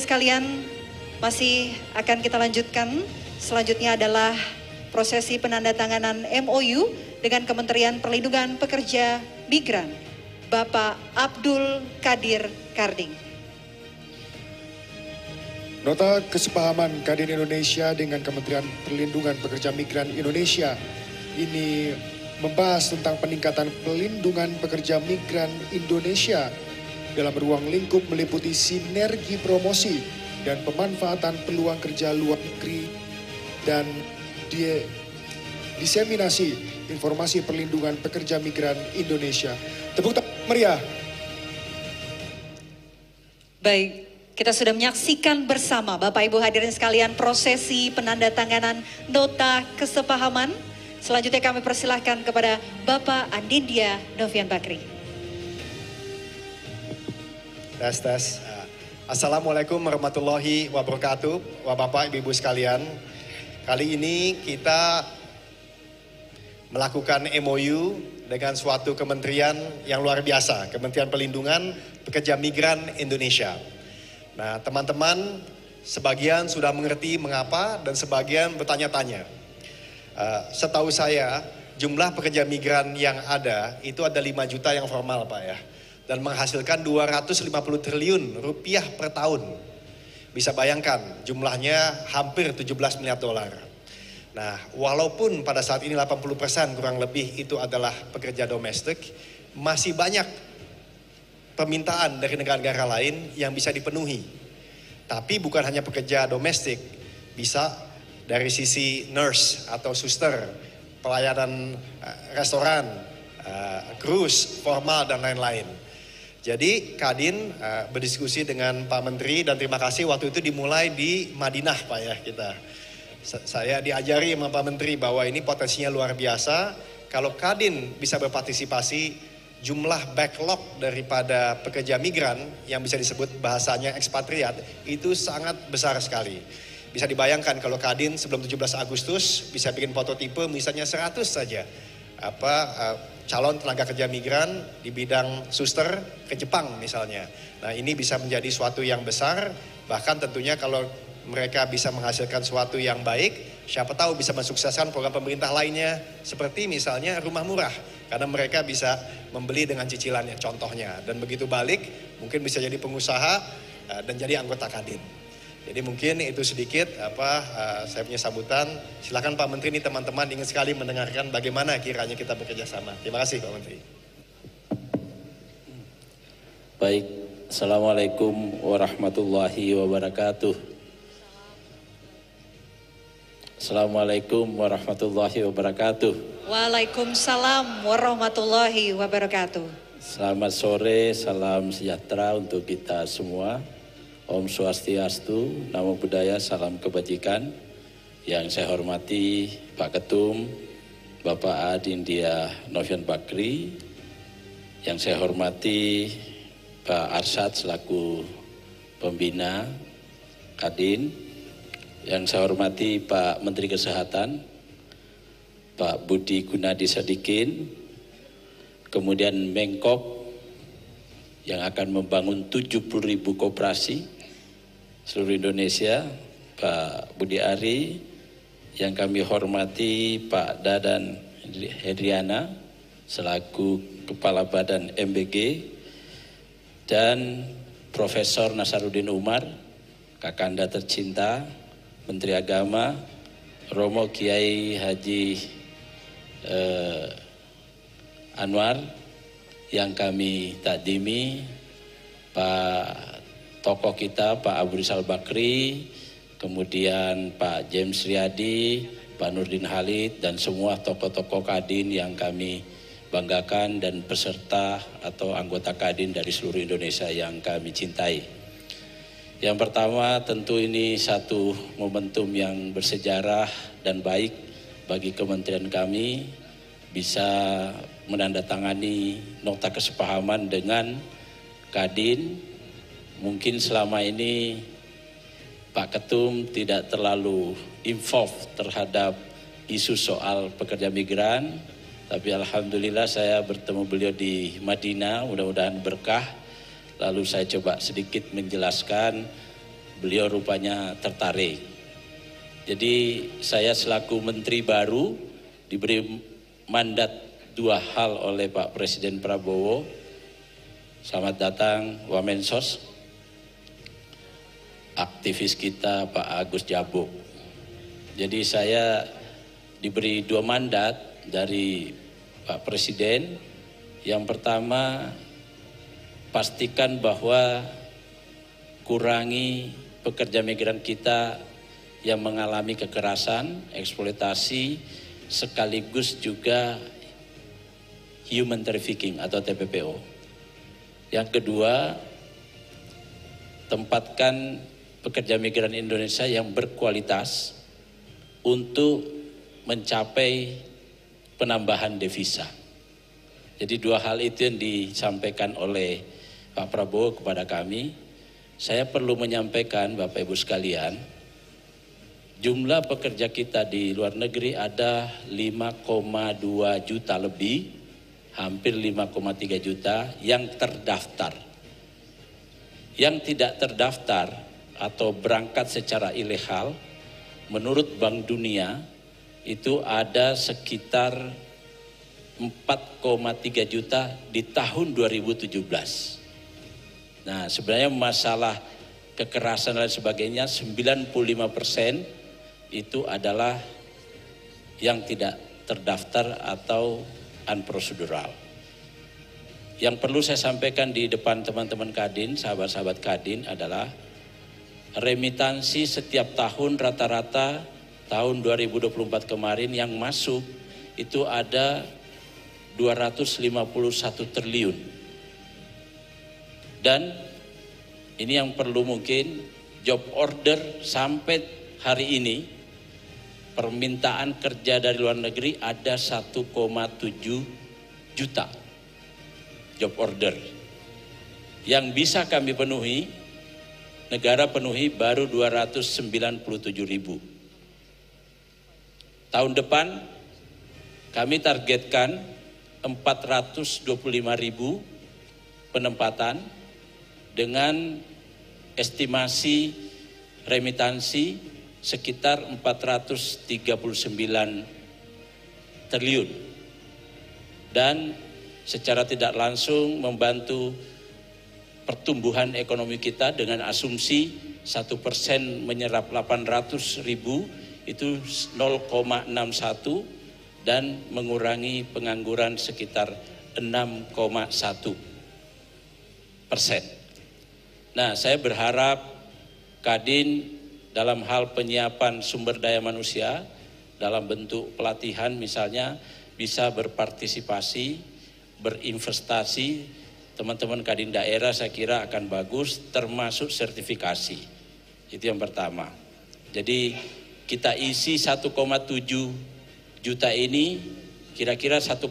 sekalian, masih akan kita lanjutkan. Selanjutnya adalah prosesi penandatanganan MOU dengan Kementerian Perlindungan Pekerja Migran, Bapak Abdul Qadir Karding. Nota kesepahaman Kadin Indonesia dengan Kementerian Perlindungan Pekerja Migran Indonesia ini membahas tentang peningkatan pelindungan pekerja migran Indonesia dalam ruang lingkup meliputi sinergi promosi dan pemanfaatan peluang kerja luar negeri dan diseminasi informasi perlindungan pekerja migran Indonesia. Tepuk tangan meriah. Baik, kita sudah menyaksikan bersama Bapak Ibu hadirin sekalian prosesi penandatanganan nota kesepahaman. Selanjutnya kami persilahkan kepada Bapak Andindya Novian Bakri. Tes. Assalamualaikum warahmatullahi wabarakatuh, Bapak Ibu sekalian. Kali ini kita melakukan MOU dengan suatu kementerian yang luar biasa, Kementerian Perlindungan Pekerja Migran Indonesia. Nah, teman-teman sebagian sudah mengerti mengapa dan sebagian bertanya-tanya. Setahu saya jumlah pekerja migran yang ada itu ada 5 juta yang formal, Pak ya. Dan menghasilkan 250 triliun rupiah per tahun. Bisa bayangkan jumlahnya hampir 17 miliar dolar. Nah, walaupun pada saat ini 80% kurang lebih itu adalah pekerja domestik, masih banyak permintaan dari negara-negara lain yang bisa dipenuhi. Tapi bukan hanya pekerja domestik, bisa dari sisi nurse atau suster, pelayanan restoran, cruise, formal dan lain-lain. Jadi Kadin berdiskusi dengan Pak Menteri dan terima kasih waktu itu dimulai di Madinah, Pak ya kita. Saya diajari sama Pak Menteri bahwa ini potensinya luar biasa. Kalau Kadin bisa berpartisipasi, jumlah backlog daripada pekerja migran yang bisa disebut bahasanya ekspatriat itu sangat besar sekali. Bisa dibayangkan kalau Kadin sebelum 17 Agustus bisa bikin prototipe misalnya 100 saja calon tenaga kerja migran di bidang suster ke Jepang misalnya. Nah, ini bisa menjadi suatu yang besar, bahkan tentunya kalau mereka bisa menghasilkan suatu yang baik, siapa tahu bisa mensukseskan program pemerintah lainnya seperti misalnya rumah murah karena mereka bisa membeli dengan cicilannya contohnya, dan begitu balik mungkin bisa jadi pengusaha dan jadi anggota Kadin. Jadi mungkin itu sedikit saya punya sambutan. Silakan Pak Menteri, ini teman-teman ingin sekali mendengarkan bagaimana kiranya kita bekerja sama. Terima kasih Pak Menteri. Baik, Assalamualaikum warahmatullahi wabarakatuh. Assalamualaikum warahmatullahi wabarakatuh. Waalaikumsalam warahmatullahi wabarakatuh. Selamat sore, salam sejahtera untuk kita semua. Om Swastiastu, Namo Buddhaya, salam kebajikan. Yang saya hormati Pak Ketum, Bapak Andindya Novian Bakri. Yang saya hormati Pak Arsyad selaku pembina Kadin. Yang saya hormati Pak Menteri Kesehatan, Pak Budi Gunadi Sadikin. Kemudian Mengkop yang akan membangun 70.000 koperasi seluruh Indonesia, Pak Budi Ari, yang kami hormati Pak Dadan Hedriana selaku Kepala Badan MBG, dan Profesor Nasaruddin Umar, Kakanda tercinta, Menteri Agama, Romo Kiai Haji Anwar, yang kami takdimi, Pak tokoh kita Pak Abu Rizal Bakri, kemudian Pak James Riyadi, Pak Nurdin Halid, dan semua tokoh-tokoh Kadin yang kami banggakan dan peserta atau anggota Kadin dari seluruh Indonesia yang kami cintai. Yang pertama tentu ini satu momentum yang bersejarah dan baik bagi kementerian kami bisa menandatangani nota kesepahaman dengan Kadin. Mungkin selama ini Pak Ketum tidak terlalu involved terhadap isu soal pekerja migran, tapi alhamdulillah saya bertemu beliau di Madinah, mudah-mudahan berkah. Lalu saya coba sedikit menjelaskan beliau rupanya tertarik. Jadi saya selaku menteri baru diberi mandat 2 hal oleh Pak Presiden Prabowo. Selamat datang Wamensos, aktivis kita Pak Agus Jabo. Jadi saya diberi 2 mandat dari Pak Presiden. Yang pertama, pastikan bahwa kurangi pekerja migran kita yang mengalami kekerasan, eksploitasi, sekaligus juga human trafficking atau TPPO. Yang kedua, tempatkan pekerja migran Indonesia yang berkualitas untuk mencapai penambahan devisa. Jadi 2 hal itu yang disampaikan oleh Pak Prabowo kepada kami. Saya perlu menyampaikan Bapak Ibu sekalian, jumlah pekerja kita di luar negeri ada 5,2 juta lebih, hampir 5,3 juta yang terdaftar. Yang tidak terdaftar atau berangkat secara ilegal, menurut Bank Dunia itu ada sekitar 4,3 juta di tahun 2017. Nah, sebenarnya masalah kekerasan dan sebagainya 95% itu adalah yang tidak terdaftar atau unprocedural. Yang perlu saya sampaikan di depan teman-teman Kadin, sahabat-sahabat Kadin adalah remitansi setiap tahun rata-rata tahun 2024 kemarin yang masuk itu ada 251 triliun. Dan ini yang perlu mungkin job order sampai hari ini permintaan kerja dari luar negeri ada 1,7 juta job order. Yang bisa kami penuhi, negara penuhi baru 297.000. Tahun depan kami targetkan 425.000 penempatan dengan estimasi remitansi sekitar 439 triliun. Dan secara tidak langsung membantu pertumbuhan ekonomi kita dengan asumsi 1% menyerap 800.000 itu 0,61 dan mengurangi pengangguran sekitar 6,1%. Nah, saya berharap Kadin dalam hal penyiapan sumber daya manusia dalam bentuk pelatihan misalnya bisa berpartisipasi, berinvestasi. Teman-teman Kadin daerah saya kira akan bagus, termasuk sertifikasi. Itu yang pertama. Jadi kita isi 1,7 juta ini, kira-kira 1,3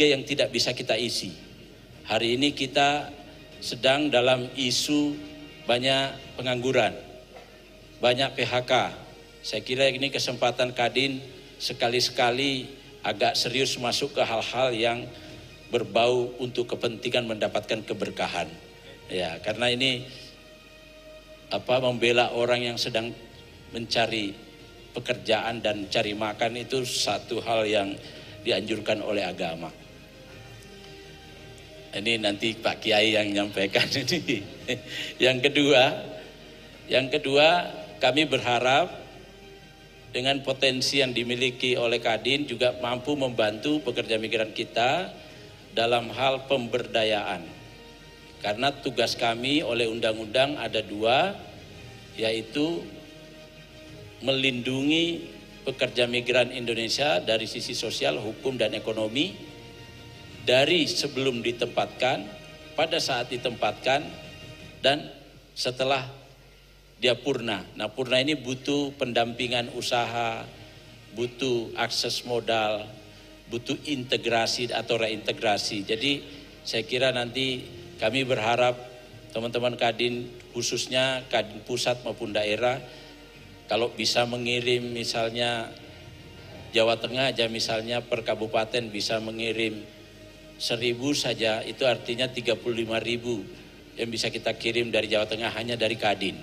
yang tidak bisa kita isi. Hari ini kita sedang dalam isu banyak pengangguran, banyak PHK. Saya kira ini kesempatan Kadin sekali-sekali agak serius masuk ke hal-hal yang berbau untuk kepentingan mendapatkan keberkahan. Ya, karena ini membela orang yang sedang mencari pekerjaan dan cari makan itu satu hal yang dianjurkan oleh agama. Ini nanti Pak Kiai yang menyampaikan ini. Yang kedua kami berharap dengan potensi yang dimiliki oleh Kadin juga mampu membantu pekerja migran kita dalam hal pemberdayaan. Karena tugas kami oleh undang-undang ada 2, yaitu melindungi pekerja migran Indonesia dari sisi sosial, hukum, dan ekonomi dari sebelum ditempatkan, pada saat ditempatkan, dan setelah dia purna. Nah, purna ini butuh pendampingan usaha, butuh akses modal, butuh integrasi atau reintegrasi. Jadi saya kira nanti kami berharap teman-teman Kadin, khususnya Kadin pusat maupun daerah, kalau bisa mengirim misalnya Jawa Tengah aja misalnya per kabupaten bisa mengirim 1.000 saja, itu artinya 35.000 yang bisa kita kirim dari Jawa Tengah hanya dari Kadin.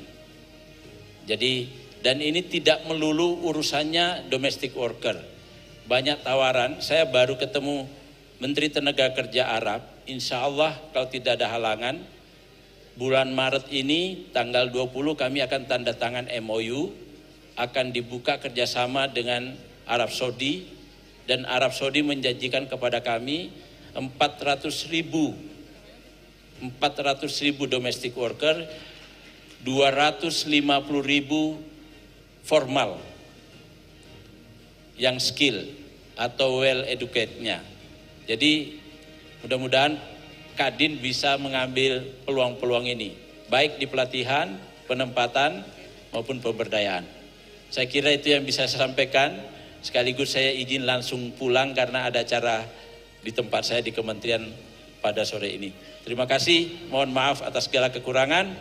Jadi, dan ini tidak melulu urusannya domestic worker. Banyak tawaran, saya baru ketemu Menteri Tenaga Kerja Arab, insya Allah kalau tidak ada halangan, bulan Maret ini tanggal 20 kami akan tanda tangan MOU, akan dibuka kerjasama dengan Arab Saudi, dan Arab Saudi menjanjikan kepada kami 400.000 domestic worker, 250.000 formal yang skill atau well educated-nya. Jadi mudah-mudahan Kadin bisa mengambil peluang-peluang ini, baik di pelatihan, penempatan maupun pemberdayaan. Saya kira itu yang bisa saya sampaikan. Sekaligus saya izin langsung pulang karena ada acara di tempat saya di kementerian pada sore ini. Terima kasih, mohon maaf atas segala kekurangan.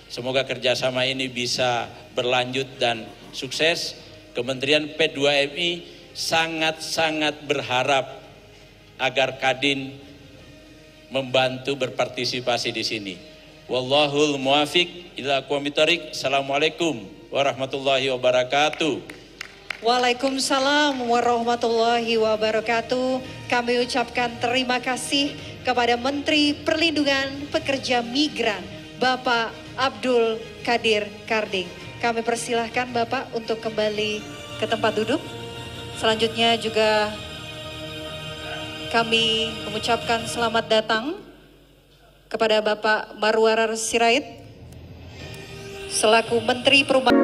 Semoga kerjasama ini bisa berlanjut dan sukses. Kementerian P2MI sangat-sangat berharap agar Kadin membantu berpartisipasi di sini. Wallahul muwafiq ila aqwamit thoriq. Assalamualaikum warahmatullahi wabarakatuh. Waalaikumsalam warahmatullahi wabarakatuh. Kami ucapkan terima kasih kepada Menteri Perlindungan Pekerja Migran, Bapak Abdul Qadir Karding. Kami persilahkan Bapak untuk kembali ke tempat duduk. Selanjutnya juga kami mengucapkan selamat datang kepada Bapak Marwarar Sirait selaku Menteri Perumahan